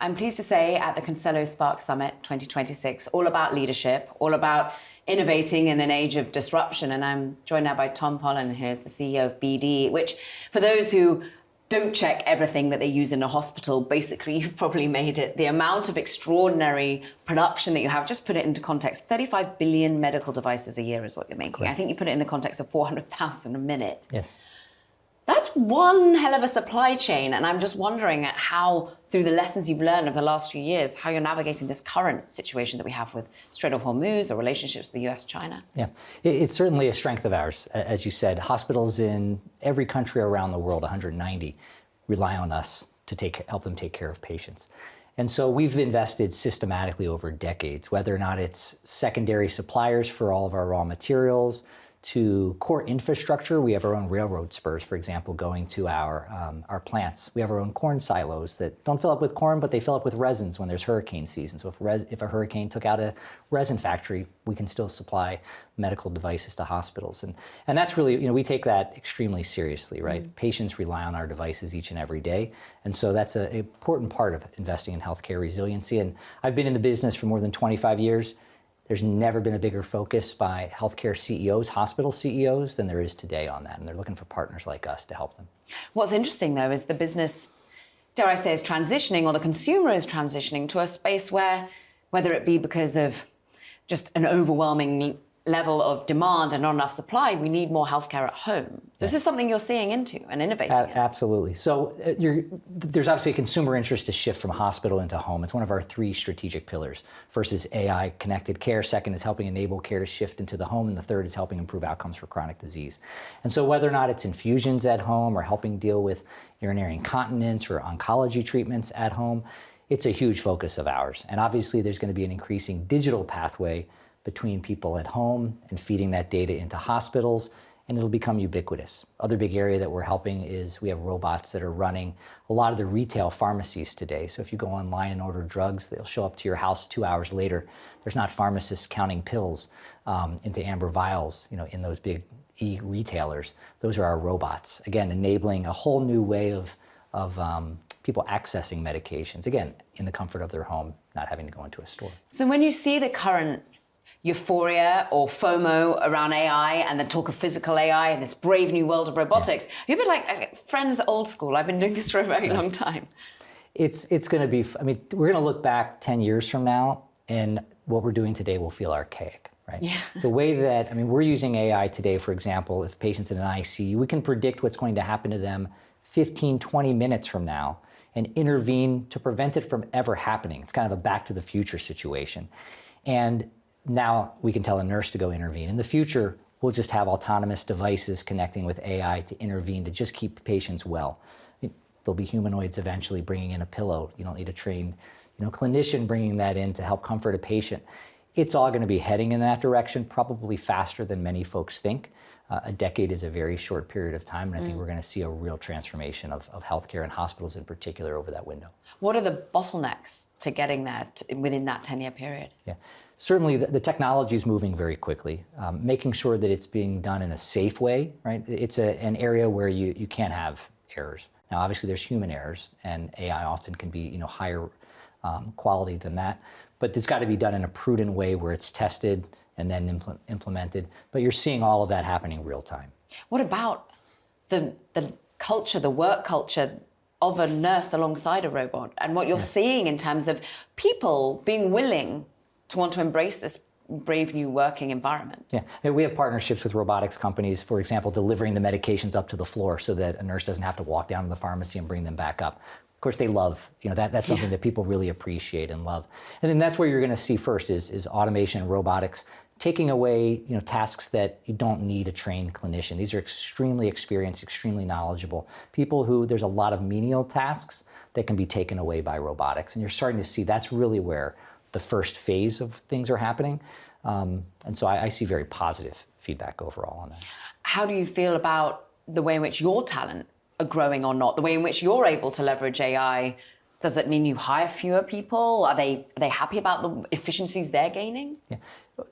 I'm pleased to say at the Consello Spark Summit 2026, all about leadership, all about innovating in an age of disruption. And I'm joined now by Tom Polen, who is the CEO of BD, which for those who don't check everything that they use in a hospital, basically you've probably made it. The amount of extraordinary production that you have, just put it into context, 35 billion medical devices a year is what you're making. Correct. I think you put it in the context of 400,000 a minute. Yes. That's one hell of a supply chain. And I'm just wondering at how, through the lessons you've learned over the last few years, how you're navigating this current situation that we have with Strait of Hormuz or relationships with the US, China. Yeah, it's certainly a strength of ours. As you said, hospitals in every country around the world, 190, rely on us to help them take care of patients. And so we've invested systematically over decades, whether or not it's secondary suppliers for all of our raw materials, to core infrastructure. We have our own railroad spurs, for example, going to our plants. We have our own corn silos that don't fill up with corn, but they fill up with resins when there's hurricane season. So if a hurricane took out a resin factory, we can still supply medical devices to hospitals. And that's really, we take that extremely seriously, right? Mm-hmm. Patients rely on our devices each and every day. And so that's an important part of investing in healthcare resiliency. And I've been in the business for more than 25 years. There's never been a bigger focus by healthcare CEOs, hospital CEOs, than there is today on that. And they're looking for partners like us to help them. What's interesting, though, is the business, dare I say, is transitioning, or the consumer is transitioning to a space where, whether it be because of just an overwhelming level of demand and not enough supply, we need more healthcare at home. This is something you're seeing into and innovating in. Absolutely. So there's obviously a consumer interest to shift from hospital into home. It's one of our three strategic pillars. First is AI connected care. Second is helping enable care to shift into the home. And the third is helping improve outcomes for chronic disease. And so whether or not it's infusions at home or helping deal with urinary incontinence or oncology treatments at home, it's a huge focus of ours. And obviously there's going to be an increasing digital pathway between people at home and feeding that data into hospitals, and it'll become ubiquitous. Other big area that we're helping is we have robots that are running a lot of the retail pharmacies today. So if you go online and order drugs, they'll show up to your house 2 hours later. There's not pharmacists counting pills into amber vials, in those big e-retailers. Those are our robots. Again, enabling a whole new way of people accessing medications, again, in the comfort of their home, not having to go into a store. So when you see the current euphoria or FOMO around AI and the talk of physical AI and this brave new world of robotics, you're a bit like friends old school. I've been doing this for a very long time. It's going to be, we're going to look back 10 years from now, and what we're doing today will feel archaic, right? Yeah. The way that, we're using AI today, for example, if patients in an ICU, we can predict what's going to happen to them 15, 20 minutes from now and intervene to prevent it from ever happening. It's kind of a back to the future situation. And now we can tell a nurse to go intervene. In the future, we'll just have autonomous devices connecting with AI to intervene to just keep patients well. There'll be humanoids eventually bringing in a pillow. You don't need a trained clinician bringing that in to help comfort a patient. It's all going to be heading in that direction, probably faster than many folks think. A decade is a very short period of time, and I think we're going to see a real transformation of healthcare and hospitals in particular over that window. What are the bottlenecks to getting that within that 10-year period? Yeah. Certainly, the technology is moving very quickly. Making sure that it's being done in a safe way, right? It's an area where you can't have errors. Now, obviously, there's human errors, and AI often can be higher quality than that. But it's got to be done in a prudent way where it's tested and then implemented. But you're seeing all of that happening real time. What about the culture, the work culture of a nurse alongside a robot, and what you're seeing in terms of people being willing to want to embrace this brave new working environment? Yeah, we have partnerships with robotics companies, for example, delivering the medications up to the floor so that a nurse doesn't have to walk down to the pharmacy and bring them back up. Of course, they love, that's something that people really appreciate and love. And then that's where you're going to see first is automation and robotics, taking away tasks that you don't need a trained clinician. These are extremely experienced, extremely knowledgeable people who, there's a lot of menial tasks that can be taken away by robotics. And you're starting to see that's really where the first phase of things are happening. And so I see very positive feedback overall on that. How do you feel about the way in which your talent are growing or not, the way in which you're able to leverage AI? Does that mean you hire fewer people? Are they happy about the efficiencies they're gaining? Yeah.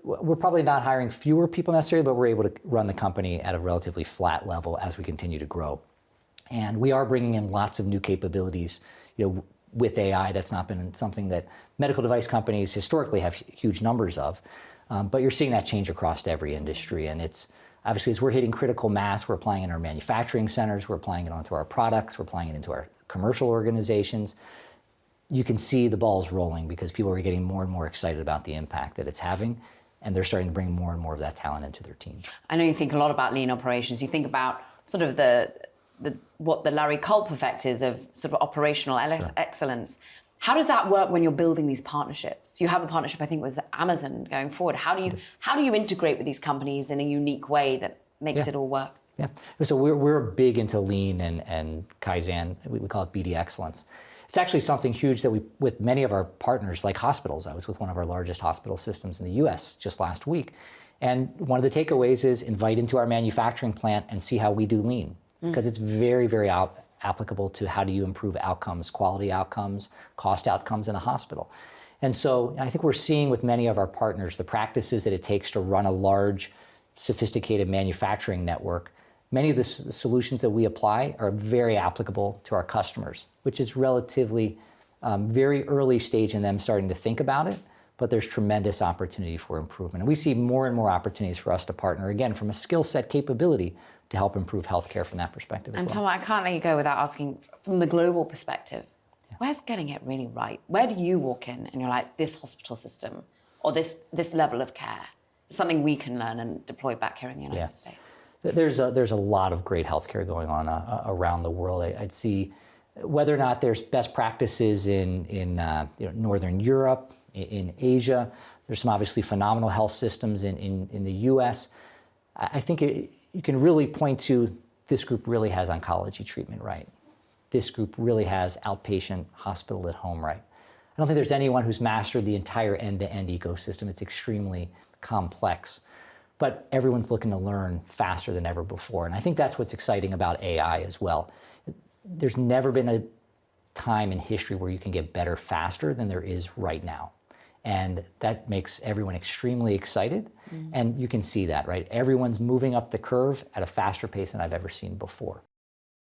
We're probably not hiring fewer people necessarily, but we're able to run the company at a relatively flat level as we continue to grow. And we are bringing in lots of new capabilities. with AI. That's not been something that medical device companies historically have huge numbers of. But you're seeing that change across every industry. And it's obviously, as we're hitting critical mass, we're applying it in our manufacturing centers, we're applying it onto our products, we're applying it into our commercial organizations. You can see the balls rolling because people are getting more and more excited about the impact that it's having, and they're starting to bring more and more of that talent into their teams. I know you think a lot about lean operations. You think about sort of what the Larry Culp effect is of sort of operational excellence. How does that work when you're building these partnerships? You have a partnership, I think, with Amazon going forward. How do you integrate with these companies in a unique way that makes it all work? Yeah, so we're big into lean and Kaizen. We call it BD excellence. It's actually something huge that with many of our partners, like hospitals. I was with one of our largest hospital systems in the US just last week. And one of the takeaways is invite into our manufacturing plant and see how we do lean. Because it's very, very applicable to how do you improve outcomes, quality outcomes, cost outcomes in a hospital. And so I think we're seeing with many of our partners the practices that it takes to run a large, sophisticated manufacturing network. Many of the solutions that we apply are very applicable to our customers, which is relatively very early stage in them starting to think about it, but there's tremendous opportunity for improvement. And we see more and more opportunities for us to partner, again, from a skill set capability to help improve healthcare from that perspective as well. And Tom, I can't let you go without asking, from the global perspective, where's getting it really right? Where do you walk in and you're like, this hospital system or this level of care is something we can learn and deploy back here in the United States? There's a lot of great healthcare going on around the world. I'd see whether or not there's best practices in Northern Europe, in Asia. There's some obviously phenomenal health systems in the U.S. I think you can really point to this group really has oncology treatment right. This group really has outpatient hospital at home right. I don't think there's anyone who's mastered the entire end-to-end ecosystem. It's extremely complex, but everyone's looking to learn faster than ever before. And I think that's what's exciting about AI as well. There's never been a time in history where you can get better faster than there is right now. And that makes everyone extremely excited. And you can see that, right? Everyone's moving up the curve at a faster pace than I've ever seen before.